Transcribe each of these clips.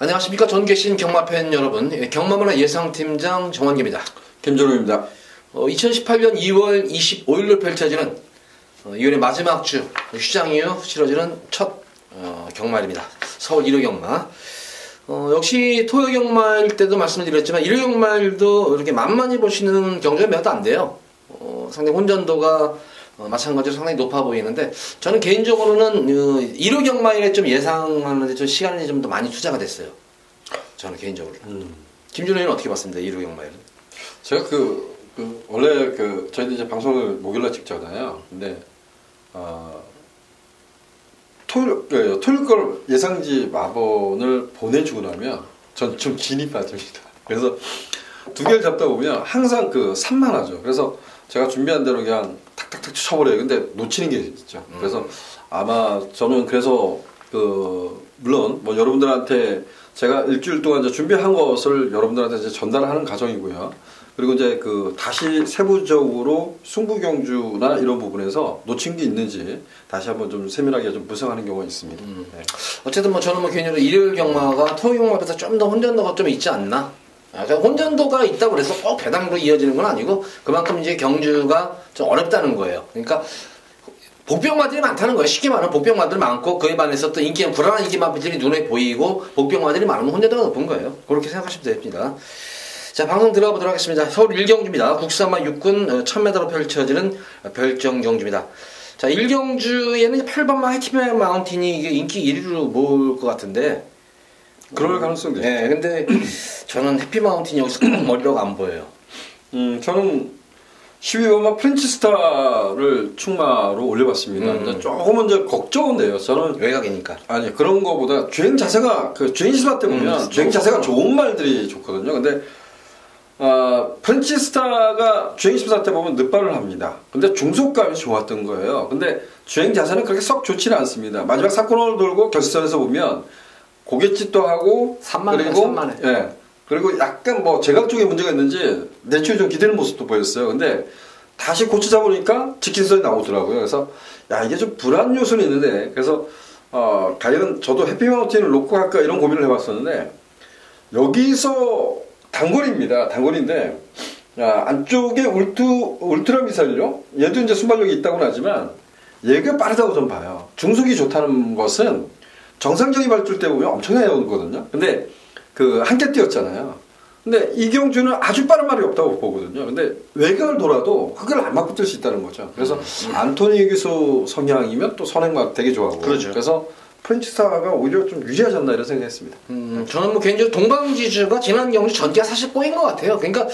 안녕하십니까. 전 계신 경마팬 여러분, 경마문화 예상팀장 정원기입니다. 김준호입니다. 2018년 2월 25일로 펼쳐지는 2월의 마지막 주 휴장 이후 치러지는 첫 경마입니다. 서울 1호 경마. 역시 토요 경마일 때도 말씀드렸지만 1호 경마일도 이렇게 만만히 보시는 경주가 몇 안 돼요. 상당히 혼전도가 마찬가지로 상당히 높아 보이는데, 저는 개인적으로는 1호 경마일에 좀 예상하는데 좀 시간이 좀 더 많이 투자가 됐어요. 저는 개인적으로. 김준호는 어떻게 봤습니다, 1호 경마일은? 제가 원래 저희도 이제 방송을 목요일날 찍잖아요. 근데 토요일 걸 예상지 마번을 보내주고 나면 전 좀 진이 빠집니다. 그래서 두 개를 잡다 보면 항상 산만하죠. 그래서 제가 준비한 대로 그냥 탁탁탁 쳐버려요. 근데 놓치는 게 있죠. 그래서 아마 저는 그래서 물론 뭐 여러분들한테 제가 일주일 동안 이제 준비한 것을 여러분들한테 이제 전달하는 과정이고요. 그리고 이제 다시 세부적으로 승부 경주나 이런 부분에서 놓친 게 있는지 다시 한번 좀 세밀하게 좀 분석하는 경우가 있습니다. 네. 어쨌든 뭐 저는 뭐 개인적으로 일요일 경마가 토요일 경마보다 좀 더 혼전도가 좀 있지 않나? 혼전도가 있다고 그래서 꼭 배당으로 이어지는 건 아니고, 그만큼 이제 경주가 좀 어렵다는 거예요. 그러니까 복병마들이 많다는 거예요. 쉽게 말하면 복병마들이 많고, 그에 반해서 또 불안한 인기마들이 눈에 보이고, 복병마들이 많으면 혼전도가 높은 거예요. 그렇게 생각하시면 됩니다. 자, 방송 들어가 보도록 하겠습니다. 서울 1경주입니다. 국사마 6군 1000m로 펼쳐지는 별정 경주입니다. 자, 1경주에는 8번마 해피맨 마운틴이 이게 인기 1위로 모을 것 같은데, 그럴 가능성도 있죠. 네, 근데 저는 해피 마운틴이 여기서 꼭 머리라고 안 보여요. 저는 12번마 프렌치스타를 충마로 올려봤습니다. 조금은 이제 걱정은 돼요. 저는 외곽이니까. 아니, 그런 거보다 주행 자세가 주행 시사 때 보면 주행 자세가 좋은 말들이 좋거든요. 근데 프렌치스타가 주행 심사 때 보면 늦발을 합니다. 근데 중속감이 좋았던 거예요. 근데 주행 자세는 그렇게 썩 좋지는 않습니다. 마지막 4코너를 돌고 결승선에서 보면 고갯짓도 하고, 그리고 약간 뭐 제각 쪽에 문제가 있는지 내추에 좀 기대는 모습도 보였어요. 근데 다시 고쳐 잡으니까 직진선이 나오더라고요. 그래서 이게 좀 불안 요소는 있는데, 그래서 과연 저도 해피마운틴을 놓고 할까 이런 고민을 해봤었는데, 여기서 단거리입니다. 단거리인데 안쪽에 울트라 미사일요? 얘도 이제 순발력이 있다고는 하지만 얘가 빠르다고 좀 봐요. 중속이 좋다는 것은 정상적인 발줄 때 보면 엄청나게 오거든요. 근데 한때 뛰었잖아요. 근데 이경주는 아주 빠른 말이 없다고 보거든요. 근데 외곽을 돌아도 그걸 안 맞고 뛸 수 있다는 거죠. 그래서 안토니 기수 성향이면 또 선행막 되게 좋아하고. 그렇죠. 그래서 프렌치스타가 오히려 좀 유리하지 않나 이런 생각했습니다. 저는 뭐 개인적으로 동방지주가 지난 경주 전기가 사실 꼬인 것 같아요. 그러니까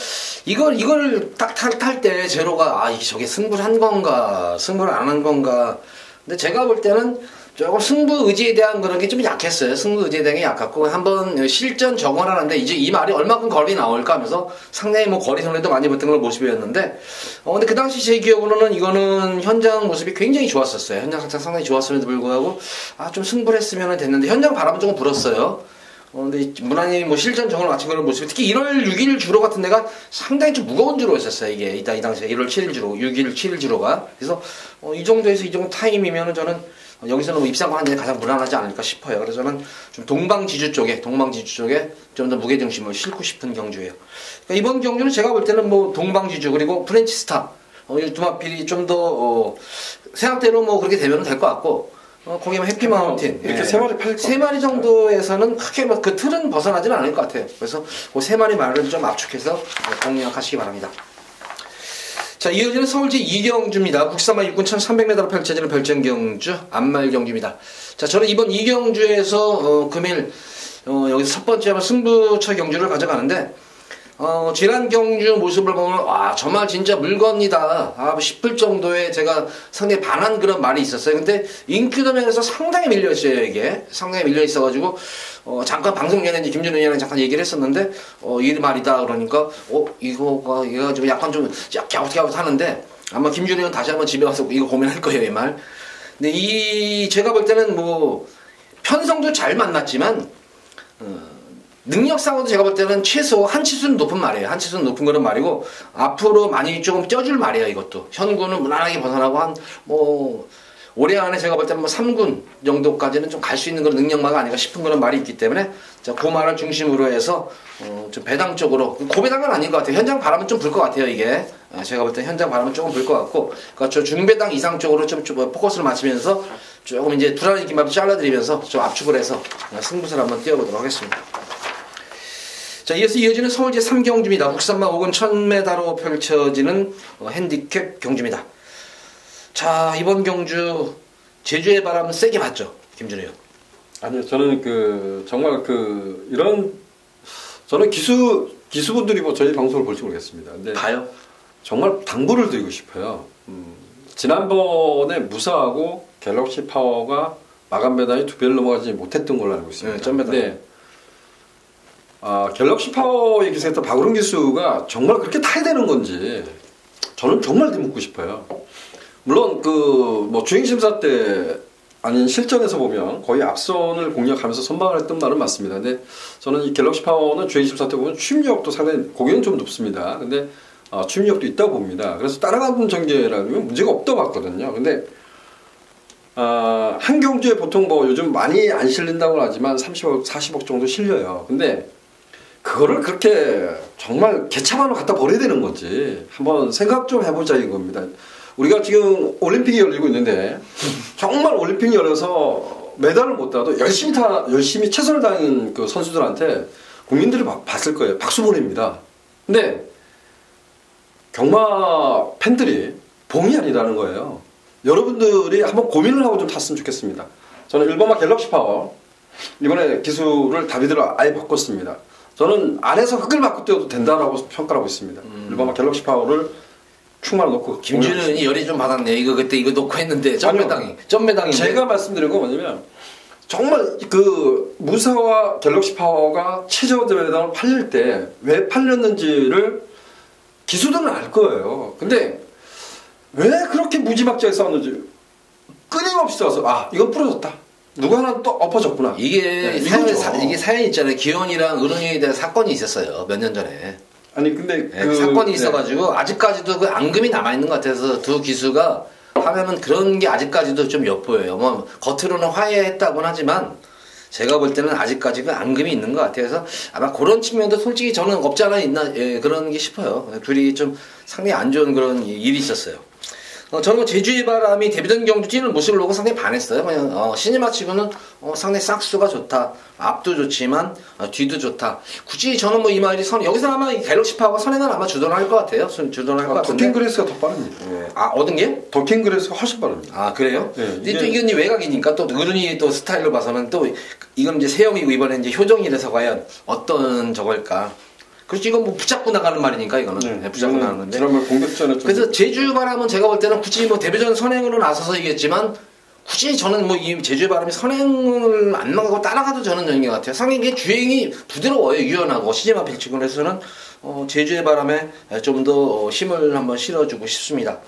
이걸 딱 탈 때 제로가 저게 승부를 한 건가 승부를 안 한 건가. 근데 제가 볼 때는 조금 승부 의지에 대한 그런 게 좀 약했어요. 승부 의지에 대한 게 약했고, 한번 실전 적응하는데 이제 이 말이 얼마큼 거리 나올까 하면서 상당히 뭐 거리 손에도 많이 붙은 걸 모습이었는데, 근데 그 당시 제 기억으로는 이거는 현장 모습이 굉장히 좋았었어요. 현장 상태 상당히 좋았음에도 불구하고 좀 승부를 했으면 됐는데 현장 바람은 조금 불었어요. 근데 무난히 뭐 실전 적응을 마친 그런 모습이, 특히 1월 6일 주로 같은 데가 상당히 좀 무거운 주로였었어요. 이게 이 당시에 1월 7일 주로, 6일 7일 주로가. 그래서 이 정도에서 이 정도 타임이면은 저는 여기서는 뭐 입상권 한 잔이 가장 무난하지 않을까 싶어요. 그래서 저는 좀 동방지주 쪽에 좀 더 무게중심을 싣고 싶은 경주예요. 그러니까 이번 경주는 제가 볼 때는 뭐 동방지주 그리고 프렌치스타 이 두 마필이 좀 더 생각대로 뭐 그렇게 되면 될 것 같고, 거기에 해피 마운틴 이렇게 세 마리 정도에서는 크게 그 틀은 벗어나지는 않을 것 같아요. 그래서 그 세 마리 말을 좀 압축해서 공략하시기 바랍니다. 자, 이어지는 서울시 2경주입니다. 국사마 6군 1300m로 펼쳐지는 별정경주 안말경주입니다. 자, 저는 이번 2경주에서 금일 여기서 첫 번째 승부처 경주를 가져가는데, 지난 경주 모습을 보면 정말 진짜 물건이다 싶을 정도의 제가 상당히 반한 그런 말이 있었어요. 근데 인큐더면에서 상당히 밀려있어요. 이게 상당히 밀려있어가지고 잠깐 방송 전에 김준호 의원이랑 잠깐 얘기를 했었는데, 이 말이다 그러니까 얘가 좀 약간 좀 갸웃갸웃 하는데, 아마 김준호 의원 다시 한번 집에 와서 이거 고민할 거예요, 이 말. 근데 제가 볼 때는 뭐 편성도 잘 만났지만 능력상으로도 제가 볼 때는 최소 한 치수는 높은 말이에요. 한 치수는 높은 그런 말이고, 앞으로 많이 조금 쪄줄 말이에요. 이것도 현구는 무난하게 벗어나고 올해 안에 제가 볼 때 뭐 3군 정도까지는 좀 갈 수 있는 그런 능력마가 아닌가 싶은 그런 말이 있기 때문에 그 말을 중심으로 해서 좀 배당 쪽으로 고배당은 아닌 것 같아요. 현장 바람은 좀 불 것 같아요. 이게 제가 볼 때 현장 바람은 조금 불 것 같고 그러니까 저 중배당 이상 쪽으로 좀 포커스를 맞추면서 조금 이제 불안한 김밥을 잘라드리면서 좀 압축을 해서 승부수를 한번 띄워보도록 하겠습니다. 자, 이어서 이어지는 서울 제3경주입니다. 국산마 5군 1000m로 펼쳐지는 핸디캡 경주입니다. 자, 이번 경주 제주의 바람 세게 봤죠, 김준호 의원? 아니요, 저는 정말 이런 저는 기수분들이 뭐 저희 방송을 볼지 모르겠습니다. 근데 봐요? 정말 당부를 드리고 싶어요. 지난번에 무사하고 갤럭시 파워가 마감 배당이 2배를 넘어가지 못했던 걸로 알고 있습니다. 네, 점 배당. 근데 갤럭시 파워의 기사였던 박우름 기수가 정말 그렇게 타야 되는 건지 저는 정말 묻고 싶어요. 물론 뭐 주행심사 때 아닌 실전에서 보면 거의 앞선을 공략하면서 선방을 했던 말은 맞습니다. 근데 저는 이 갤럭시 파워는 주행심사 때 보면 추임력도 상당히 고개는 좀 높습니다. 근데 추임력도 있다고 봅니다. 그래서 따라가는 전개라면 문제가 없다고 봤거든요. 근데 한 경주에 보통 뭐 요즘 많이 안 실린다고 하지만 30억, 40억 정도 실려요. 근데 그거를 그렇게 정말 개차반으로 갖다 버려야 되는 건지 한번 생각 좀 해보자 이겁니다. 우리가 지금 올림픽이 열리고 있는데 정말 올림픽이 열려서 메달을 못 따도 열심히 최선을 다하는 그 선수들한테 국민들이 봤을 거예요. 박수 보냅니다. 근데 경마 팬들이 봉이 아니라는 거예요. 여러분들이 한번 고민을 하고 좀 탔으면 좋겠습니다. 저는 1번마 갤럭시 파워 이번에 기술을 다비드로 아예 바꿨습니다. 저는 안에서 흙을 맞고 뛰어도 된다라고 평가를 하고 있습니다. 1번마 갤럭시 파워를 충만 놓고 김준현이 열이 좀 받았네. 이거 그때 이거 놓고 했는데 점매당이 제가 말씀드린 건 뭐냐면 정말 무사와 갤럭시 파워가 최저 배당을 팔릴 때 왜 팔렸는지를 기수들은 알 거예요. 근데 왜 그렇게 무지막지하게 싸웠는지 끊임없이 싸워서 이건 부러졌다. 누구 하나 또 엎어졌구나. 이게 사연이 있잖아요. 기원이랑 의론이에 대한 사건이 있었어요. 몇 년 전에. 아니 근데 사건이 있어가지고 아직까지도 그 앙금이 남아있는 것 같아서 두 기수가 하면은 그런 게 아직까지도 좀 엿보여요. 뭐 겉으로는 화해했다고는 하지만 제가 볼 때는 아직까지 그 앙금이 있는 것 같아서 아마 그런 측면도 솔직히 저는 없지 않아 있나 그런 게 싶어요. 둘이 좀 상당히 안 좋은 그런 일이 있었어요. 저는 제주의 바람이 데뷔전 경주 뛰는 모습을 보고 상당히 반했어요. 그냥 시니마 치고는 상당히 싹수가 좋다. 앞도 좋지만 뒤도 좋다. 굳이 저는 뭐 이 말이 여기서 아마 갤럭시 파워가 선행은 아마 주도할 것 같아요. 주도할 것 같은데. 더킹 그레이스가 더 빠릅니다. 네. 어떤 게? 더킹 그레이스가 훨씬 빠릅니다. 그래요? 네, 근데 또 이건 외곽이니까 또 어른이 또 스타일로 봐서는 또 이건 이제 세영이고 이번에 이제 효정이라서 과연 어떤 저걸까? 그렇지 이건 뭐 붙잡고 나가는 말이니까 이거는 붙잡고 나가는 건데. 지난번 공격전에 그래서 제주 바람은 제가 볼 때는 굳이 뭐 데뷔전 선행으로 나서서 이겼지만 굳이 저는 뭐 이 제주 바람이 선행을 안 나가고 따라가도 저는 되는 것 같아요. 상당히 이게 주행이 부드러워요. 유연하고 시제마 필치군에서는 제주의 바람에 좀 더 힘을 한번 실어주고 싶습니다.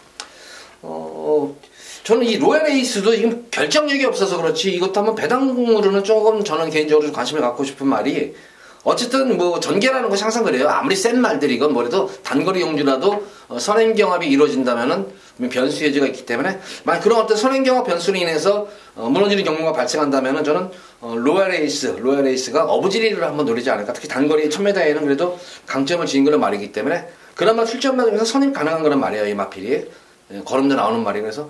저는 이 로얄 에이스도 지금 결정력이 없어서 그렇지 이것도 한번 배당으로는 조금 저는 개인적으로 관심을 갖고 싶은 말이 어쨌든 뭐 전개라는 것이 항상 그래요. 아무리 센 말들이건 뭐래도 단거리 용주라도 선행 경합이 이루어진다면은 변수 여지가 있기 때문에 만약 그런 어떤 선행 경합 변수로 인해서 무너지는 경우가 발생한다면은 저는 로얄 에이스가 어부지리를 한번 노리지 않을까. 특히 단거리 1000m에는 그래도 강점을 지닌 그런 말이기 때문에 그나마 출전 마중에서 선임 가능한 그런 말이에요. 이 마필이 걸음도 나오는 말이. 그래서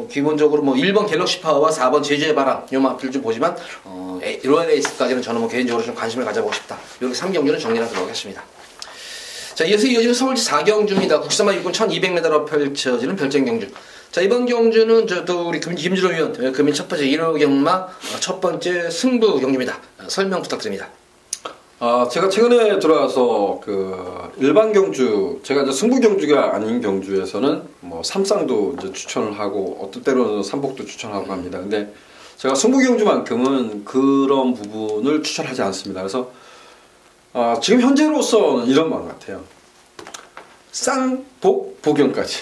기본적으로 뭐 1번 갤럭시 파워와 4번 제주의 바람 요 마필 좀 보지만 로얄 에이스까지는 저는 뭐 개인적으로 좀 관심을 가져보고 싶다. 이렇게 3경주는 정리하도록 하겠습니다. 자, 이어서 이어지는 서울시 4경주입니다. 국산마 6군 1200m로 펼쳐지는 별쟁 경주. 자, 이번 경주는 또 우리 김준호 위원 금일 첫 번째 1호 경마 첫 번째 승부 경주입니다. 설명 부탁드립니다. 제가 최근에 들어와서 일반 경주, 제가 이제 승부 경주가 아닌 경주에서는 뭐 삼쌍도 이제 추천을 하고 어떤 때로는 삼복도 추천하고 합니다. 근데 제가 승부 경주만큼은 그런 부분을 추천하지 않습니다. 그래서 지금 현재로서는 이런 마음 같아요. 쌍복 복경까지.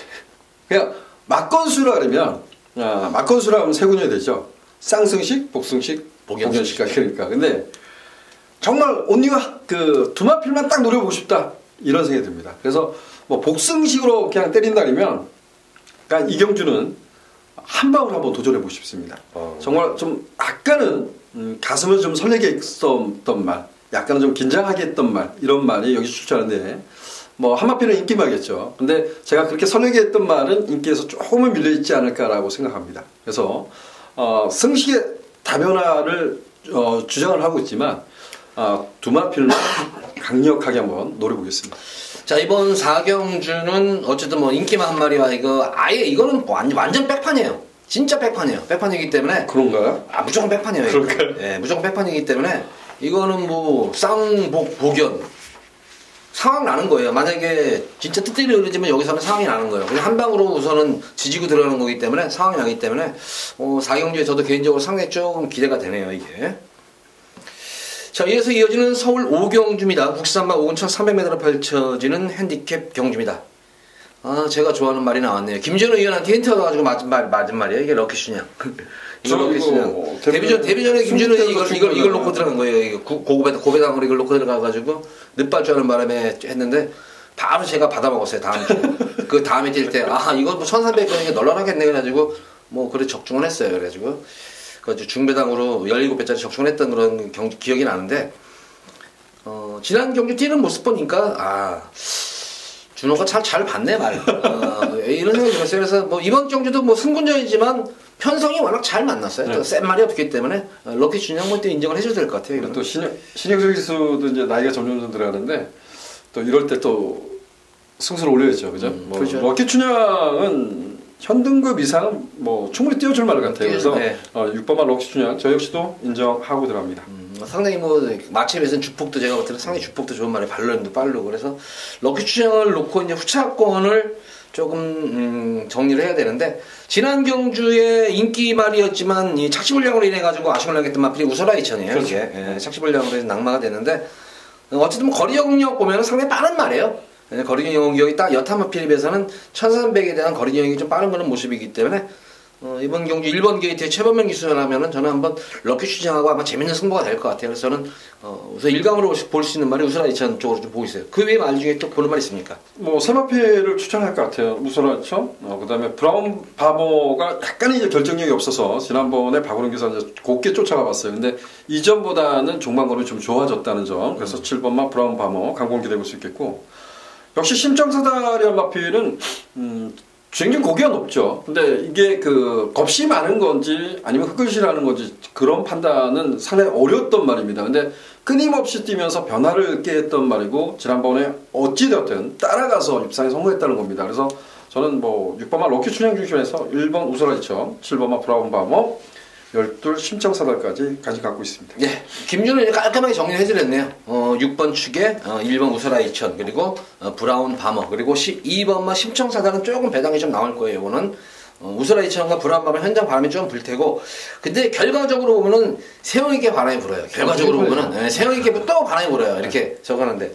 그냥 막건수라 그러면 막건수라 하면 세 군이 되죠. 쌍승식, 복승식, 복연식까지 그러니까. 근데 정말 온리가 두마필만 딱 노려보고 싶다 이런 생각이 듭니다. 그래서 뭐 복승식으로 그냥 때린다면 그러니까 이 경주는 한 방울 한번 도전해 보고 싶습니다. 정말 좀 약간은 가슴을 좀 설레게 했었던 말, 약간은 좀 긴장하게 했던 말, 이런 말이 여기 출처하는데 뭐 한마디로 인기말겠죠. 근데 제가 그렇게 설레게 했던 말은 인기에서 조금은 밀려있지 않을까라고 생각합니다. 그래서 승식의 다변화를 주장을 하고 있지만 두마필은 강력하게 한번 노려보겠습니다. 자, 이번 4경주는 어쨌든 뭐 인기만 한 마리와 이거 아예 이거는 완전 백판이에요. 진짜 백판이에요. 백판이기 때문에. 그런가요? 무조건 백판이에요. 그럴까요? 예, 무조건 백판이기 때문에 이거는 뭐 쌍복 복연 상황 나는 거예요. 만약에 진짜 뜻대로 흐르지만 여기서는 상황이 나는 거예요. 그냥 한 방으로 우선은 지지고 들어가는 거기 때문에 상황이 나기 때문에 4경주에 저도 개인적으로 상당히 조금 기대가 되네요, 이게. 자, 이어서 이어지는 서울 5경주입니다. 국산마 5,300m로 펼쳐지는 핸디캡 경주입니다. 제가 좋아하는 말이 나왔네요. 김준호 의원한테 힌트 얻어가지고 맞은 말이에요. 이게 럭키슈냥. 이거 럭키슈냥. 데뷔전에 김준호 의원이 이걸 놓고 들어간 거예요. 고배당으로 이걸 놓고 들어가가지고 늦발 줄 아는 바람에 했는데 바로 제가 받아먹었어요. 다음 주에. 그 다음에 뛸 때, 이거 뭐 1,300원이니까 널널하겠네. 그래가지고 그래 적중을 했어요. 그래가지고. 중배당으로 17배짜리 적중을 했던 그런 기억이 나는데, 지난 경주 뛰는 모습 보니까, 준호가 잘 봤네, 말. 이런 생각이 들었어요. 그래서 이번 경주도 승군전이지만 편성이 워낙 잘 만났어요. 네. 또 센 말이 없기 때문에, 럭키 준영 때 인정을 해줘야 될 것 같아요. 또 신영석 기수도 이제 나이가 점점 들어가는데, 또 이럴 때 또 승수를 올려야죠. 그죠? 그렇죠. 럭키 춘향은 현등급 이상은 충분히 띄워줄 말 같아요. 그래서 네. 6번만 럭키 춘향 저 역시도 인정하고 들어갑니다. 상당히 마침에서는 주폭도 제가 볼 때는 상당히 주폭도 좋은 말에 발론도 빠르고 그래서 럭키 춘향을 놓고 이제 후차권을 조금 정리를 해야 되는데 지난 경주의 인기말이었지만 이 착시불량으로 인해 가지고 아쉬움을 당했던 마필이 우설아이천이에요. 그렇죠. 이게 착시불량으로 해서 낙마가 됐는데 어쨌든 거리 경력 보면 상당히 빠른 말이에요. 거리 경력이 딱 여타마필에 비해서는 1300에 대한 거리 경력이 좀 빠른 그런 모습이기 때문에 이번 경주 1번 게이트에 최범명 기수라면은 저는 한번 럭키 추진하고 아마 재밌는 승부가 될 것 같아요. 그래서 저는 우선 1강으로 볼 수 있는 말이 우설아이천 쪽으로 좀 보고 있어요. 그 외에 말 중에 또 보는 말 있습니까? 세마피를 추천할 것 같아요. 우설아이천. 그다음에 브라운 바보가 약간 이제 결정력이 없어서 지난번에 박우른 기사 이제 곱게 쫓아가 봤어요. 근데 이전보다는 종반거리 좀 좋아졌다는 점. 그래서 7번만 브라운 바보 강공 기대해 볼 수 있겠고. 역시 심정사다리안 마필은 굉장히 고기가 높죠. 근데 이게 겁이 많은 건지 아니면 흑글씨라는 건지 그런 판단은 상당히 어려웠던 말입니다. 근데 끊임없이 뛰면서 변화를 깨했던 말이고 지난번에 어찌되었든 따라가서 입상에 성공했다는 겁니다. 그래서 저는 6번마 럭키 춘향 중심에서 1번 우설아이천, 7번마 브라운 바머, 12 심정사달까지 갖고 있습니다. 네, 김준호 깔끔하게 정리를 해드렸네요. 6번 축에 1번 우설아이천 그리고 브라운 바머 그리고 2번만 심청사달은 조금 배당이 좀 나올 거예요. 이거는 우설아이천과 브라운 바머 현장 바람이 좀 불 테고 근데 결과적으로 보면은 세영이께 바람이 불어요. 결과적으로 보면은 세영이께 또 바람이 불어요. 이렇게 적었는데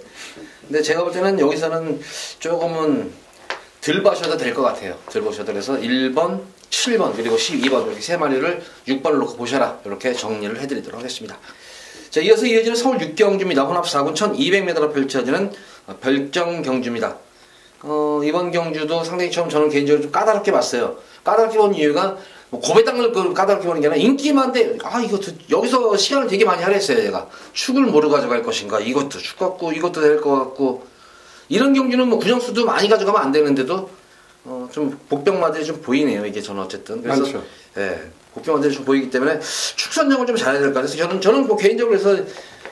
근데 제가 볼 때는 여기서는 조금은 덜 보셔도 될 것 같아요. 덜 보셔도 그래서 1번 7번 그리고 12번 이렇게 세 마리를 6번을 놓고 보셔라 이렇게 정리를 해드리도록 하겠습니다. 자, 이어서 이어지는 서울 6경주입니다. 혼합 4군 1200m로 펼쳐지는 별정 경주입니다. 이번 경주도 상당히 저는 개인적으로 좀 까다롭게 봤어요. 까다롭게 본 이유가 고배당을 까다롭게 보는 게 아니라 인기만데 이거 여기서 시간을 되게 많이 할애했어요. 제가 축을 뭐로 가져갈 것인가 이것도 축 같고 이것도 될 것 같고 이런 경주는 구정수도 많이 가져가면 안 되는데도 좀 복병마들이 좀 보이네요. 이게 저는 어쨌든 그래서 많죠. 복병마들이 좀 보이기 때문에 축 선정을 좀 잘해야 될 것 같아서 저는 개인적으로 해서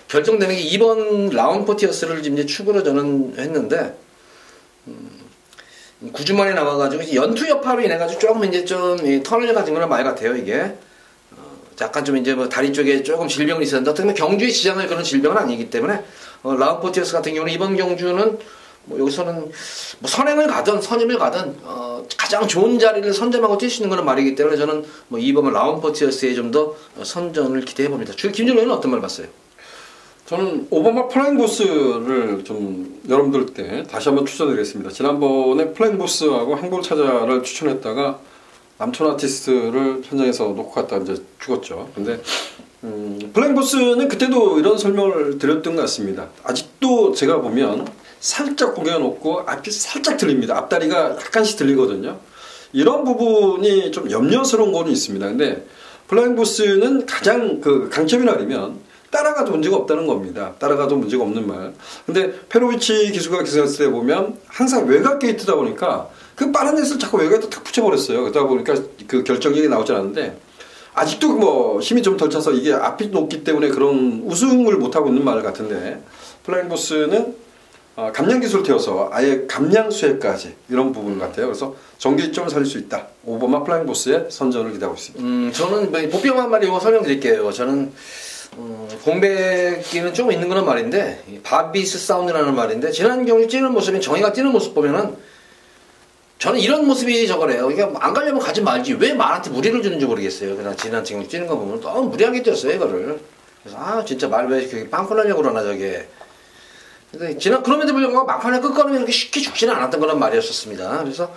결정되는 게 2번 라운포티어스를 이제 축으로 저는 했는데 9주 만에 나와가지고 연투 여파로 인해가지고 조금 이제 좀 턴을 가진 거는 말 같아요. 이게 약간 좀 이제 다리 쪽에 조금 질병이 있었는데 어떻게 보면 경주에 지장할 그런 질병은 아니기 때문에 라운포티어스 같은 경우는 이번 경주는 여기서는 선행을 가든 선임을 가든 가장 좋은 자리를 선점하고 뛸 수 있는 그런 말이기 때문에 저는 2번은 라운포티어스에 좀 더 선전을 기대해 봅니다. 김준호 의원은 어떤 말 봤어요? 저는 5번마 플라잉보스를 좀 여러분들 때 다시 한번 추천드리겠습니다. 지난번에 플라잉보스하고 행볼차자를 추천했다가 남촌 아티스트를 현장에서 놓고 갔다 이제 죽었죠. 근데 플라잉보스는 그때도 이런 설명을 드렸던 것 같습니다. 아직도 제가 보면 살짝 고개가 높고 앞이 살짝 들립니다. 앞다리가 약간씩 들리거든요. 이런 부분이 좀 염려스러운 거는 있습니다. 근데 플라잉보스는 가장 그 강점이 나리면 따라가도 문제가 없다는 겁니다. 따라가도 문제가 없는 말. 근데 페로비치 기수가 기사했을 때 보면 항상 외곽 게이트다 보니까 그 빠른 넷을 자꾸 외곽에 탁 붙여버렸어요. 그러다 보니까 그 결정력이 나오지 않았는데 아직도 뭐 힘이 좀 덜 차서 이게 앞이 높기 때문에 그런 우승을 못하고 있는 말 같은데 플라잉보스는 감량 기술을 띄워서 아예 감량 수혜까지 이런 부분 같아요. 그래서 정규 1점을 살릴 수 있다. 오버마 플라잉보스의 선전을 기대하고 있습니다. 저는 보병 한 마리 설명드릴게요. 저는 공백기는 좀 있는 그런 말인데 바비스 사운드라는 말인데 지난 경기 뛰는 모습인 정의가 뛰는 모습 보면은 저는 이런 모습이 저거래요. 이게 안 가려면 가지 말지 왜 말한테 무리를 주는지 모르겠어요. 그냥 지난 지금 뛰는 거 보면 너무 무리하게 뛰었어요 이거를. 그래서 진짜 말 왜 이렇게 빵꾸 나려고 그러나 저게. 근데 그럼에도 불구하고 막판에 끝걸음이 그렇게 쉽게 죽지는 않았던 그런 말이었었습니다. 그래서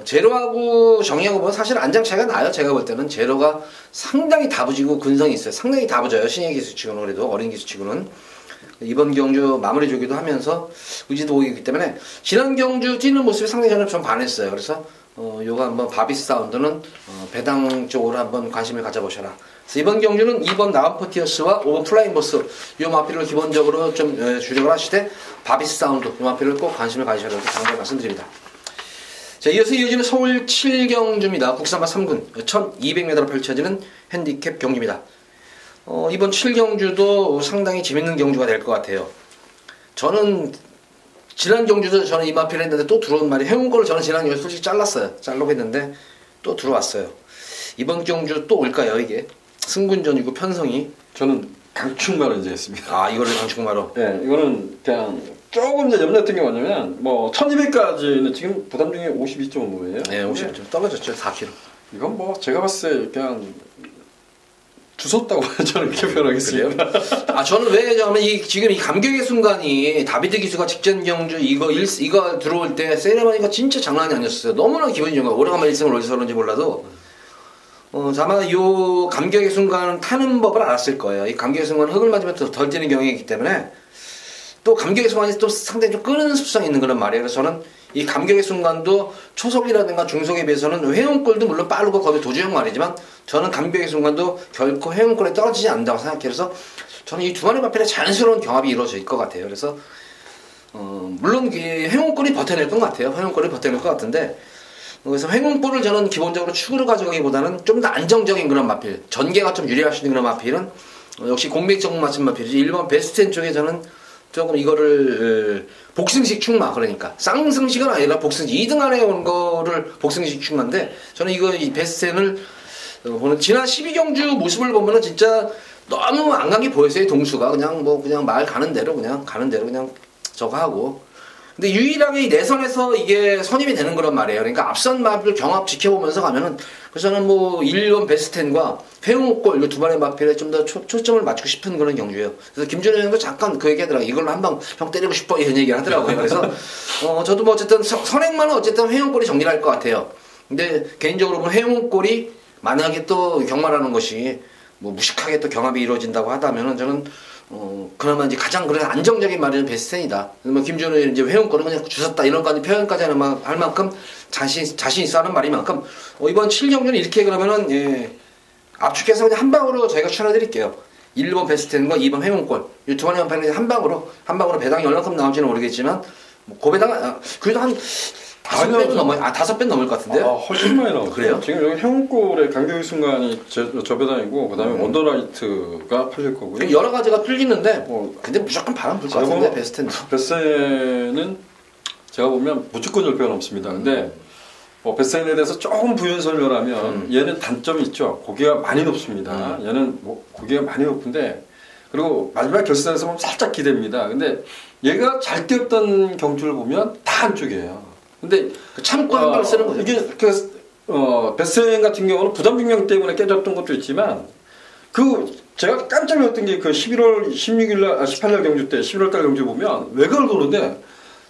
제로하고 정의하고 보면 사실 안장 차이가 나요. 제가 볼 때는 제로가 상당히 다부지고 근성이 있어요. 상당히 다부져요. 신예 기수치고는 그래도 어린 기수치고는 이번 경주 마무리 주기도 하면서 의지도 보이기 때문에 지난 경주 뛰는 모습이 상당히 저는 좀 반했어요. 그래서 요거 한번 바비스 사운드는 배당 쪽으로 한번 관심을 가져보셔라. 그래서 이번 경주는 2번 나운포티어스와 5번 플라잉보스 요 마필을 기본적으로 좀 주력을 하시되 바비스 사운드 요 마필을 꼭 관심을 가지셔라 이렇게 당부를 말씀드립니다. 자, 이어서 이어지는 서울 7경주입니다. 국산마 3군 1200m로 펼쳐지는 핸디캡 경주입니다. 이번 7경주도 상당히 재밌는 경주가 될 것 같아요. 저는 지난 경주도 저는 이 마필을 했는데 또 들어온 말이 해운 거를 저는 지난 경주 솔직히 잘랐어요. 자르고 했는데 또 들어왔어요. 이번 경주 또 올까요 이게? 승군전이고 편성이. 저는 강충마로 이제 했습니다. 이거를 강충마로? 네, 이거는 그냥 조금 이제 염려했던 게 뭐냐면 뭐 1200까지는 지금 부담 중에 52.5예요. 네, 52점 떨어졌죠. 4kg. 이건 뭐 제가 봤을 때 그냥 주웠다고 저는 이렇게 표현하겠습니다. 저는 왜냐면 지금 이 감격의 순간이 다비드 기수가 직전 경주 이거 들어올 때 세레머니가 진짜 장난이 아니었어요. 너무나 기분이 좋은 거야. 오래간만에 1승을 어디서 그런지 몰라도 아마 요 감격의 순간은 타는 법을 알았을 거예요. 이 감격의 순간은 흙을 맞으면 덜 뛰는 경향이기 때문에 또 감격의 순간이 또 상당히 좀 끄는 습성이 있는 그런 말이에요. 그래서 저는 이 감격의 순간도 초속이라든가 중속에 비해서는 회원골도 물론 빠르고 거의 도주형 말이지만 저는 감격의 순간도 결코 회원골에 떨어지지 않는다고 생각해요. 그래서 저는 이 두 마리 마필의 자연스러운 경합이 이루어질 것 같아요. 그래서 물론 회원골이 버텨낼 것 같아요. 회원골이 버텨낼 것 같은데 그래서 회원골을 저는 기본적으로 축으로 가져가기보다는 좀 더 안정적인 그런 마필, 전개가 좀 유리할 수 있는 그런 마필은 역시 공백적 맞춤 마필이지. 일본 베스트텐 쪽에 저는 조금 이거를 복승식 충마, 그러니까 쌍승식은 아니라 복승식 2등 안에 온 거를 복승식 충마인데 저는 이 베스트텐을 보는 지난 12경주 모습을 보면은 진짜 너무 안 간 게 보였어요. 동수가 그냥 말 가는 대로 그냥 저거 하고. 근데 유일하게 이 내선에서 이게 선임이 되는 그런 말이에요. 그러니까 앞선 마필 경합 지켜보면서 가면은 그래서 저는 뭐 1번 베스트텐과 회용골 이 두 마리 마필에 좀 더 초점을 맞추고 싶은 그런 경주예요. 그래서 김준호 형도 잠깐 그 얘기 하더라고요. 이걸로 한 방 형 때리고 싶어 이런 얘기를 하더라고요. 그래서 저도 뭐 어쨌든 선행만은 어쨌든 회용골이 정리를 할 것 같아요. 근데 개인적으로 보면 회용골이 만약에 또 경마라는 것이 뭐 무식하게 또 경합이 이루어진다고 하다면은 저는 그나마 이제 가장 그런 안정적인 말은 베스트텐이다. 뭐 김준호의 이제 회원권은 그냥 주셨다 이런까지 표현까지 할 만큼 자신 있어 하는 말이만큼 이번 7경주는 이렇게 그러면은 압축해서 그냥 한 방으로 저희가 추천해드릴게요. 1번 베스트텐과 2번 회원권 이 두 마리 연판이 한 방으로 배당이 얼마큼 나올지는 모르겠지만 뭐 고배당 그래도 한 5배 넘어요. 5배 넘을 것 같은데요? 훨씬 많이 나오죠. 그래요? 지금 여기 해운골의 간격의 순간이 저배당이고 그 다음에 원더라이트가 팔릴 거고요. 여러 가지가 풀리는데 근데 무조건 바람 불 것 같은데 베스트텐. 베스텐은 제가 보면 무조건 10배가 넘습니다. 근데 베스텐에 대해서 조금 부연 설명하면 얘는 단점이 있죠. 고기가 많이 높습니다. 얘는 고기가 많이 높은데 그리고 마지막 결승에서 보면 살짝 기대입니다. 근데 얘가 잘 뛰었던 경주를 보면 다 안쪽이에요. 근데 참고 한 발 쓰는 거죠. 이게 베스텐 같은 경우는 부담 중량 때문에 깨졌던 것도 있지만 제가 깜짝 놀랐던 게 11월 16일 18일 경주 때 11월 달 경주 보면 외곽을 도는데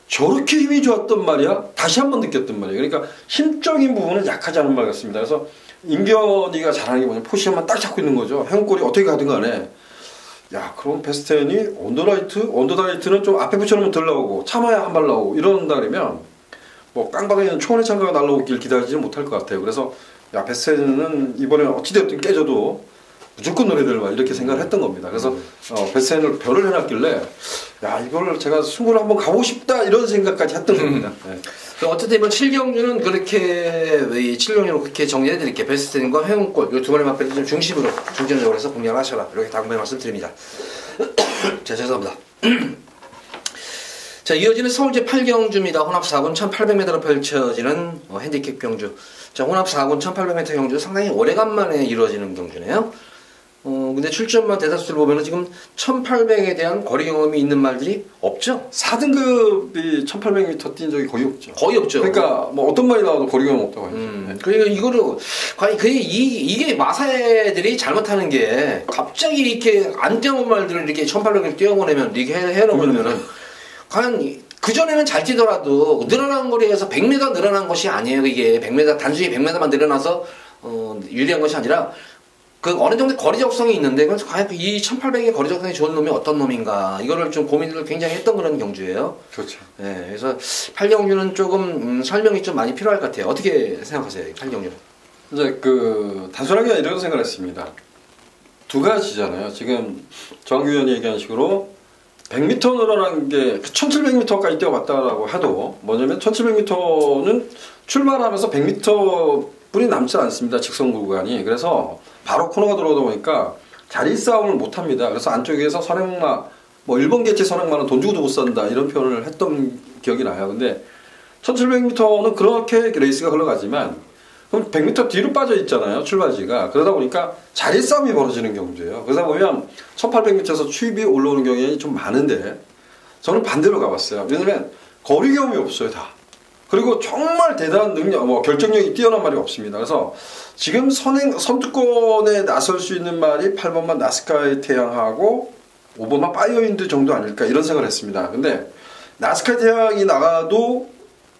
저렇게 힘이 좋았단 말이야. 다시 한번 느꼈단 말이에요. 그러니까 힘적인 부분은 약하지 않은 말 같습니다. 그래서 임견이가 잘하는 게 뭐냐면 포지션만 딱 잡고 있는 거죠. 해운골이 어떻게 가든 간에 그럼 베스텐이 원더라이트는 좀 앞에 붙여놓으면 덜 나오고 참아야 한 발 나오고 이런다 그러면 뭐 깡박에 있는 초원의 창가가 날라오길 기다리지는 못할 것 같아요. 그래서 야 베스트는 이번에 어찌되었든 깨져도 무조건 노래들 막 이렇게 생각을 했던 겁니다. 그래서 베스트를 별을 해놨길래 야 이걸 제가 승부를 한번 가고 싶다 이런 생각까지 했던 겁니다. 네. 어쨌든 이번 7경주는 그렇게 7경주로 그렇게 정리해드릴게요. 베스트과 회원골 이 두 마리 맛배를 좀 중점적으로 해서 공략을 하셔라 이렇게 당부의 말씀드립니다. 자 죄송합니다. 자 이어지는 서울제 8경주입니다. 혼합 4군 1800m로 펼쳐지는 핸디캡 경주. 자 혼합 4군 1800m 경주 상당히 오래간만에 이루어지는 경주네요. 근데 출전만 대다수를 보면은 지금 1800에 대한 거리 경험이 있는 말들이 없죠? 4등급이 1800m 뛴 적이 거의 없죠. 거의 없죠. 그러니까 뭐 어떤 말이 나와도 거리 경험 없다고 하죠. 네. 그러니까 이거를 과연 이게 마사애들이 잘못하는 게 갑자기 이렇게 안 뛰어본 말들을 이렇게 1800을 뛰어보내면 이렇게 해놓으면은 과연 그 전에는 잘 뛰더라도 늘어난 거리에서 100m 늘어난 것이 아니에요. 이게 100m 단순히 100m만 늘어나서 유리한 것이 아니라. 그 어느 정도 거리 적성이 있는데 그래서 과연 이 1800의 거리 적성이 좋은 놈이 어떤 놈인가 이거를 좀 고민을 굉장히 했던 그런 경주예요. 그렇죠. 네, 그래서 8경주는 조금 설명이 좀 많이 필요할 것 같아요. 어떻게 생각하세요? 8경주는? 이제 그 단순하게 이런 생각을 했습니다. 두 가지잖아요. 지금 정규 의원이 얘기한 식으로 100m 늘어난 게 1700m까지 뛰어갔다라고 해도 뭐냐면 1700m는 출발하면서 100m 뿐이 남지 않습니다. 직선 구간이. 그래서 바로 코너가 들어오다 보니까 자리 싸움을 못합니다. 그래서 안쪽에서 선행마, 뭐 일본 개체 선행마는 돈 주고도 못 산다 이런 표현을 했던 기억이 나요. 근데 1700m는 그렇게 레이스가 흘러가지만 그럼 100m 뒤로 빠져 있잖아요. 출발지가. 그러다 보니까 자리 싸움이 벌어지는 경주예요. 그러다 보면 1800m에서 추입이 올라오는 경향이 좀 많은데 저는 반대로 가봤어요. 왜냐면 거리 경험이 없어요. 다. 그리고 정말 대단한 능력, 결정력이 뛰어난 말이 없습니다. 그래서 지금 선두권에 나설 수 있는 말이 8번만 나스카의 태양하고 5번만 파이어윈드 정도 아닐까 이런 생각을 했습니다. 근데 나스카의 태양이 나가도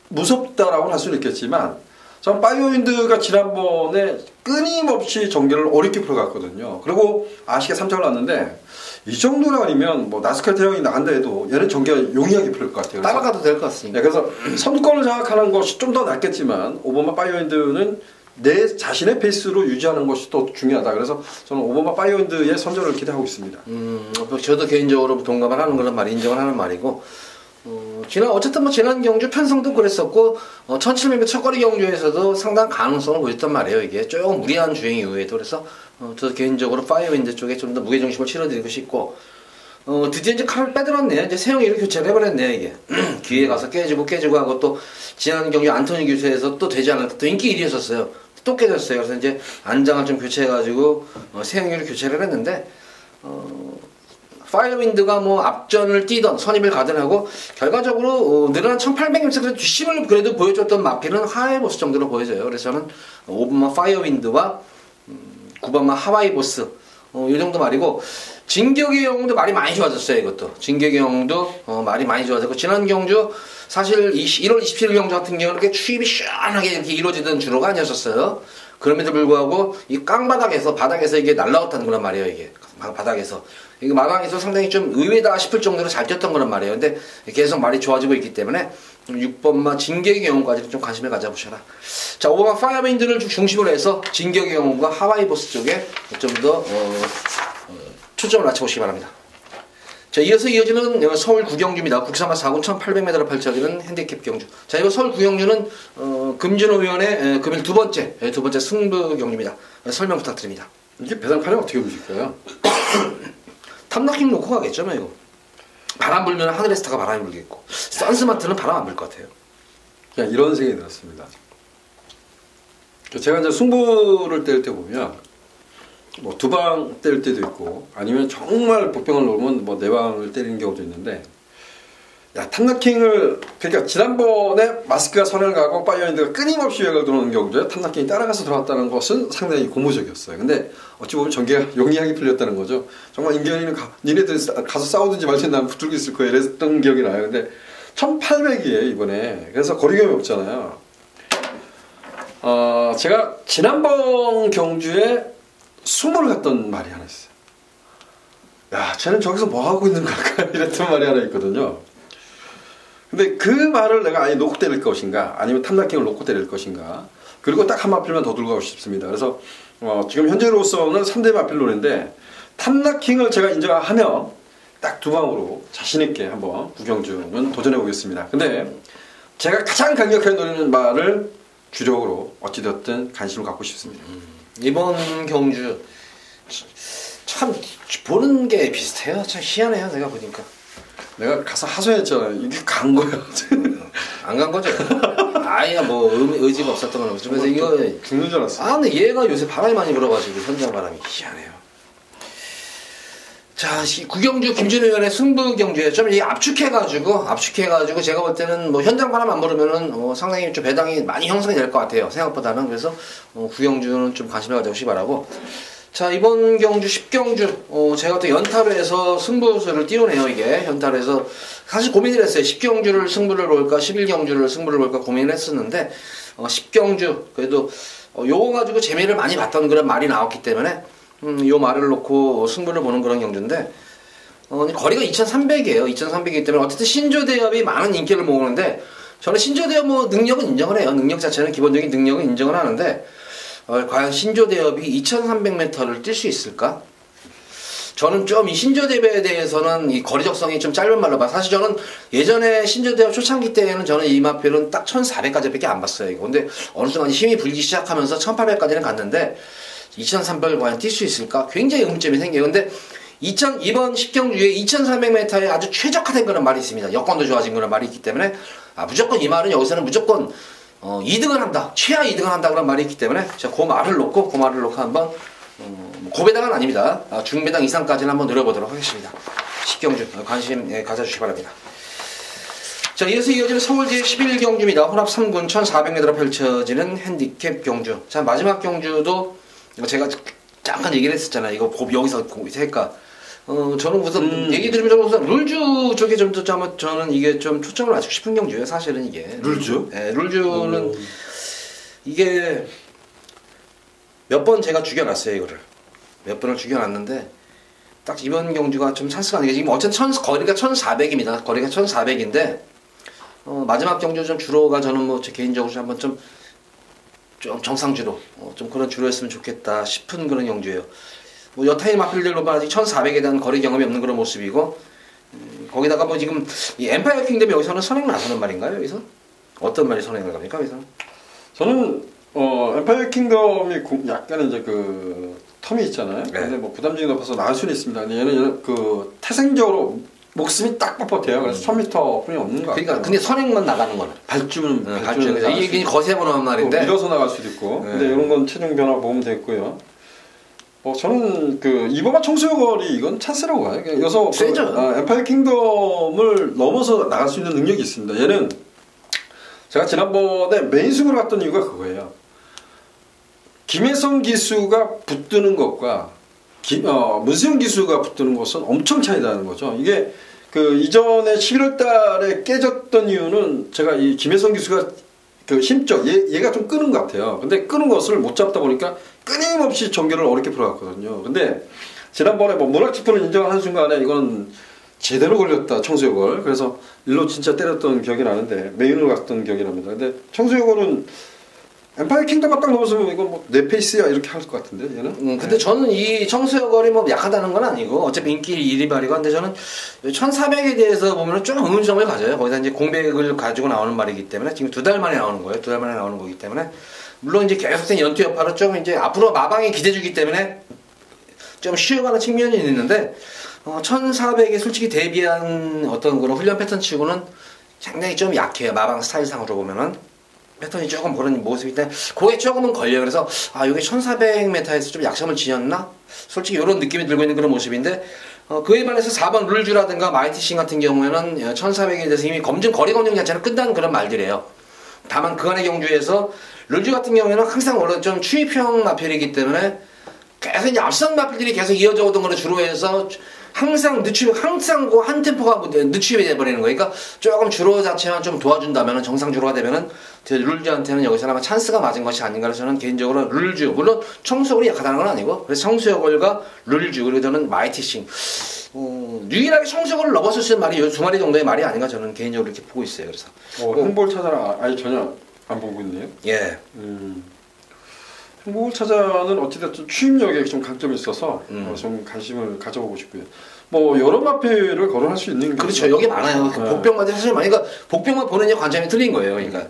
무섭다라고는 할 수는 있겠지만 전 파이어윈드가 지난번에 끊임없이 전개를 어렵게 풀어갔거든요. 그리고 아쉽게 3착을 났는데 이 정도는 아니면 뭐 나스카 태양이 나간다 해도 얘는 전개가 용이하게 풀릴 것 같아요. 따라가도 될 것 같습니다. 네, 그래서 선두권을 장악하는 것이 좀 더 낫겠지만 5번마 파이어윈드는 내 자신의 페이스로 유지하는 것이 더 중요하다. 그래서 저는 5번마 파이어윈드의 선전을 기대하고 있습니다. 저도 개인적으로 동감을 하는 그런 말, 인정을 하는 말이고 어쨌든 지난 경주 편성도 그랬었고 1700m 첫거리 경주에서도 상당한 가능성을 보였단 말이에요. 이게 조금 무리한 주행 이후에도 그래서 저도 개인적으로 파이어윈드 쪽에 좀 더 무게중심을 실어드리고 싶고 드디어 이제 칼을 빼들었네요. 이제 세영이를 교체를 해버렸네요. 이게 기회에 가서 깨지고 하고 또 지난 경주 안토니 교체에서 또 되지 않았다. 또 인기 1위였었어요. 또 깨졌어요. 그래서 이제 안장을 좀 교체해가지고 세영이를 교체를 했는데 파이어윈드가 뭐 앞전을 뛰던 선입을 가든 하고 결과적으로 늘어난 1800m 뒷심을 그래도 보여줬던 마피는 하와이 보스 정도로 보여져요. 그래서 저는 5번마 파이어윈드와 9번마 하와이 보스 이 정도 말이고 진격의 영웅도 말이 많이 좋아졌어요. 이것도 진격의 영웅도 말이 많이 좋아졌고 지난 경주 사실 1월 27일 경주 같은 경우는 이렇게 추입이 시원하게 이렇게 이루어지던 주로가 아니었었어요. 그럼에도 불구하고 이 바닥에서 이게 날라왔다는 거란 말이에요. 이게 바닥에서 이게 마당에서 상당히 좀 의외다 싶을 정도로 잘 뛰었던 거란 말이에요. 근데 계속 말이 좋아지고 있기 때문에 6번마 진격의 영웅까지는 좀 관심을 가져보셔라. 자, 5번마 파이어윈드를 중심으로 해서 진격의 영웅과 하와이 보스 쪽에 좀 더 초점을 맞춰보시기 바랍니다. 자, 이어지는 서울 구경주입니다. 국산마 4군 1800m로 펼쳐지는 핸디캡 경주. 자, 이거 서울 구경주는 금준호 위원의 금일 두 번째 승부 경주입니다. 설명 부탁드립니다. 이게 배당판이 어떻게 움직일까요? 탐낙힘 놓고 가겠죠, 뭐 이거. 바람 불면 하늘의 스타가 바람이 불겠고 선스마트는 바람 안 불 것 같아요. 그냥 이런 생각이 들었습니다. 제가 이제 승부를 때릴 때 보면 뭐 두 방 때릴 때도 있고 아니면 정말 복병을 놓으면 뭐 네 방을 때리는 경우도 있는데 탐낙킹을 그러니까 지난번에 마스크가 선을 가고 파이어윈드가 끊임없이 유행을 들어오는 경우에 탐낙킹이 따라가서 들어왔다는 것은 상당히 고무적이었어요. 근데 어찌 보면 전개가 용이하게 풀렸다는 거죠. 정말 임경이는 니네들 가서 싸우든지 말든지 난 붙들고 있을 거야 이랬던 기억이 나요. 근데 1800이에요 이번에. 그래서 거리감이 없잖아요. 제가 지난번 경주에 수모를 갔던 말이 하나 있어요. 야, 쟤는 저기서 뭐 하고 있는 걸까? 이랬던 말이 하나 있거든요. 근데 그 말을 내가 아예 놓고 때릴 것인가, 아니면 탐나킹을 놓고 때릴 것인가. 그리고 딱 한 마필만 더 들고 가고 싶습니다. 그래서 지금 현재로서는 3대 마필론인데 탐나킹을 제가 인정하면 딱 두 방으로 자신 있게 한번 구경주는 도전해 보겠습니다. 근데 제가 가장 강력하게 노리는 말을 주력으로 어찌됐든 관심을 갖고 싶습니다. 이번 경주 참 보는 게 비슷해요. 참 희한해요. 내가 보니까. 내가 가서 하소연했잖아. 이게 간 거야. 안 간 거죠. 아예 뭐 의지가 없었던 건 그래서 이거 죽는 줄 알았어. 아 근데 얘가 요새 바람이 많이 불어가지고 현장 바람이 희한해요. 자, 구경주 김준호 의원의 승부 경주에 좀 압축해가지고 제가 볼 때는 뭐 현장 바람 안 불으면은 상당히 좀 배당이 많이 형성이 될 것 같아요. 생각보다는. 그래서 구경주는 좀 관심을 가져보시기 바라고. 자, 이번 경주 10경주 제가 또 연타로에서 승부수를 띄우네요. 이게 연타로에서 사실 고민을 했어요. 10경주를 승부를 볼까 11경주를 승부를 볼까 고민을 했었는데 10경주 그래도 요거 가지고 재미를 많이 봤던 그런 말이 나왔기 때문에 요 말을 놓고 승부를 보는 그런 경주인데 거리가 2300이에요. 2300이기 때문에 어쨌든 신조대엽이 많은 인기를 모으는데 저는 신조대엽 뭐 능력은 인정을 해요. 능력 자체는 기본적인 능력은 인정을 하는데 과연 신조대엽이 2300m를 뛸 수 있을까? 저는 좀 이 신조대엽에 대해서는 이 거리적성이 좀 짧은 말로 봐. 사실 저는 예전에 신조대엽 초창기 때에는 저는 이 마필은 딱 1400까지밖에 안 봤어요. 이거. 근데 어느 순간 힘이 불기 시작하면서 1800까지는 갔는데 2300을 과연 뛸 수 있을까? 굉장히 의문점이 생겨요. 근데 이번 10경주에 2300m에 아주 최적화된 그런 말이 있습니다. 여건도 좋아진 그런 말이 있기 때문에 무조건 이 말은 여기서는 무조건 2등을 한다. 최하 2등을 한다 그런 말이 있기 때문에 제가 그 말을 놓고 한번 고배당은 아닙니다. 중배당 이상까지는 한번 노려보도록 하겠습니다. 10경주 관심 가져주시기 바랍니다. 자, 이어서 이어지는 서울제 11경주입니다. 혼합 3군 1400m로 펼쳐지는 핸디캡 경주. 자, 마지막 경주도 제가 잠깐 얘기를 했었잖아요. 이거 여기서 할까? 저는 우선 얘기 들으면 저는 우선 룰주 쪽에 좀 저는 이게 좀 초점을 맞추고 싶은 경주예요. 사실은 이게. 룰주? 네, 룰주는 이게 몇 번 제가 죽여놨어요. 이거를 몇 번을 죽여놨는데 딱 이번 경주가 좀 찬스가 아니게 지금 어쨌든 거리가 1400입니다. 거리가 1400인데 마지막 경주 좀 주로가 저는 뭐 제 개인적으로 한번 좀 정상주로 좀 그런 주로 했으면 좋겠다 싶은 그런 경주예요. 뭐 여타의 마필들로 아직 1400에 대한 거리 경험이 없는 그런 모습이고 거기다가 뭐 지금 이 엠파이어 킹덤이 여기서는 선행 나서는 말인가요? 여기서 어떤 말이 선행을 갑니까? 여기서 저는 엠파이어 킹덤이 약간 이제 그 텀이 있잖아요. 네. 근데 뭐 부담중이 높아서 나갈 수는 있습니다. 근데 얘는 그 태생적으로 목숨이 딱 뻣뻣해요. 그래서 1000m 뿐이 없는 것 같아요. 그러니까 근데 선행만 나가는 거는 발주는 이게 거세고 나온 말인데 밀어서 나갈 수도 있고. 네. 근데 이런 건 체중 변화 보면 됐고요. 저는 그 이번만 청소거리 이건 찬스라고 봐요. 여기서 엠파이어 킹덤을 넘어서 나갈 수 있는 능력이 있습니다. 얘는 제가 지난번에 메인승으로 갔던 이유가 그거예요. 김혜성 기수가 붙드는 것과 문세영 기수가 붙드는 것은 엄청 차이 나는 거죠. 이게 그 이전에 11월 달에 깨졌던 이유는 제가 이 김혜성 기수가 그 힘적 얘가 좀 끄는 것 같아요. 근데 끄는 것을 못 잡다 보니까 끊임없이 전개를 어렵게 풀어갔거든요. 근데 지난번에 뭐 문학지표를 인정을 한 순간에 이건 제대로 걸렸다 청소역을. 그래서 일로 진짜 때렸던 기억이 나는데 메인으로 갔던 기억이 납니다. 근데 청소역은 엠파이어 킹덤만 딱 넘어서면 이건 뭐 내 페이스야 이렇게 할 것 같은데 얘는. 근데 저는 이 청소역거리 뭐 약하다는 건 아니고 어차피 인기 1위발이고 근데 저는 1400에 대해서 보면 좀 의문점을 가져요. 거기다 이제 공백을 가지고 나오는 말이기 때문에 지금 2달 만에 나오는 거예요. 2달 만에 나오는 거기 때문에 물론 이제 계속된 연투 여파로 좀 이제 앞으로 마방에 기대주기 때문에 좀 쉬어가는 측면이 있는데 1400에 솔직히 대비한 어떤 그런 훈련 패턴 치고는 상당히 좀 약해요. 마방 스타일상으로 보면은. 패턴이 조금 그런 모습인데 그게 조금은 걸려요. 그래서 이게 1400m에서 좀 약점을 지었나? 솔직히 이런 느낌이 들고 있는 그런 모습인데 그에 반해서 4번 룰주라든가 마이티싱 같은 경우에는 1400에 대해서 이미 거리 검증 자체는 끝난 그런 말들이에요. 다만 그 안의 경주에서 룰주 같은 경우에는 항상 원래 좀 추입형 마필이기 때문에 계속 이제 앞선 마필들이 계속 이어져 오던 거를 주로 해서 항상 한 템포가 늦추입이 돼버리는 거예요. 그러니까 조금 주로 자체만 좀 도와준다면 정상 주로가 되면은 룰주한테는 여기서 아마 찬스가 맞은 것이 아닌가 해서 저는 개인적으로 룰주 물론 청소역이 약하다는 건 아니고 그래서 청소역을과 룰주 그리고 저는 마이티싱 유일하게 청소력을 넘었을 수 있는 말이 이 두 마리 정도의 말이 아닌가 저는 개인적으로 이렇게 보고 있어요. 그래서 행복을 찾아라 아예 전혀 안 보고 있네요. 예. 행복을 찾아는 어찌됐든 추임력에 좀 강점이 있어서 좀 관심을 가져보고 싶고요. 뭐 여러 마필을 거론할 수 있는 그렇죠. 여기 많아요. 복병마다 사실 많이 그러니까 복병만 보는 이제 관점이 틀린 거예요. 그러니까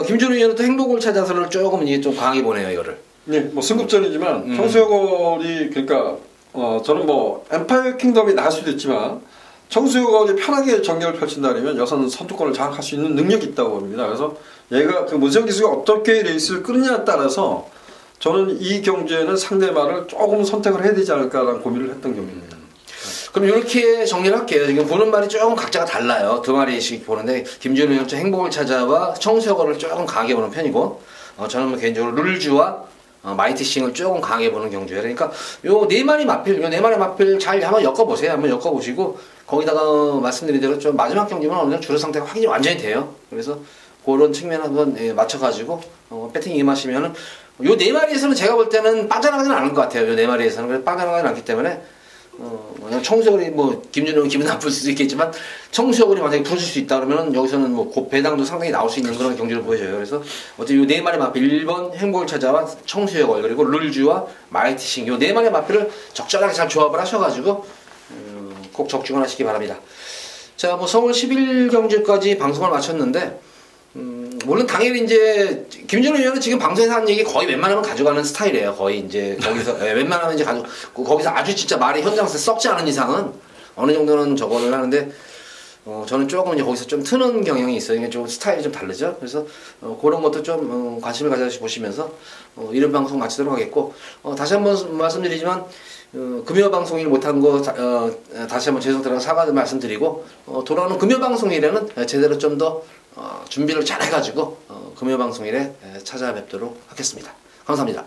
김준우 의원은 또 행복을 찾아서를 조금 이제 좀 강하게 보네요. 이거를. 네, 뭐 승급전이지만 청수여걸이 그러니까 저는 뭐 엠파이어 킹덤이 나을 수도 있지만 청수여걸이 편하게 정력을 펼친다면 여선 선두권을 장악할 수 있는 능력이 있다고 봅니다. 그래서 얘가 그 문세영 기수가 어떻게 레이스를 끄느냐에 따라서 저는 이 경주에는 상대마를 조금 선택을 해야 되지 않을까라는 고민을 했던 경기입니다. 그럼 이렇게 정리를 할게요. 지금 보는 말이 조금 각자가 달라요. 두 마리씩 보는데 김준우 의원 행복을 찾아와 청수여걸을 조금 강하게 보는 편이고 저는 뭐 개인적으로 룰주와 마이티싱을 조금 강하게 보는 경주예요. 그러니까 요 네 마리 마필 잘 한번 엮어보세요. 한번 엮어보시고 거기다가 말씀드린 대로 좀 마지막 경기만 어느 정도 주로 상태가 확인이 완전히 돼요. 그래서 그런 측면 한번 맞춰가지고 배팅 임하시면은 요 네 마리에서는 제가 볼 때는 빠져나가지는 않을 것 같아요. 요 네 마리에서는 그래서 빠져나가지는 않기 때문에 그냥 청수여걸이 뭐 김준호는 기분 나쁠 수도 있겠지만 청수여걸이 만약에 부르실 수 있다 그러면 여기서는 뭐 배당도 상당히 나올 수 있는 그런 경주를 보여줘요. 그래서 어쨌든 요 네 마리 마필 1번 행복을 찾아와 청수여걸 그리고 룰주와 마이티싱 요 네 마리 마필을 적절하게 잘 조합을 하셔가지고 꼭 적중을 하시기 바랍니다. 자, 뭐 서울 10일 경주까지 방송을 마쳤는데 물론 당연히 이제 김준호 의원은 지금 방송에서 하는 얘기 거의 웬만하면 가져가는 스타일이에요. 거의 이제 거기서 웬만하면 이제 거기서 아주 진짜 말이 현장에서 썩지 않은 이상은 어느 정도는 저거를 하는데 저는 조금 이제 거기서 좀 트는 경향이 있어요. 이게 좀 스타일이 좀 다르죠. 그래서 그런 것도 좀 관심을 가져보시면서 이런 방송 마치도록 하겠고 다시 한번 말씀드리지만 금요 방송일 못한 거 다시 한번 죄송드리고 사과 말씀드리고 돌아오는 금요 방송일에는 제대로 좀 더 준비를 잘 해가지고 금요 방송일에 찾아뵙도록 하겠습니다. 감사합니다.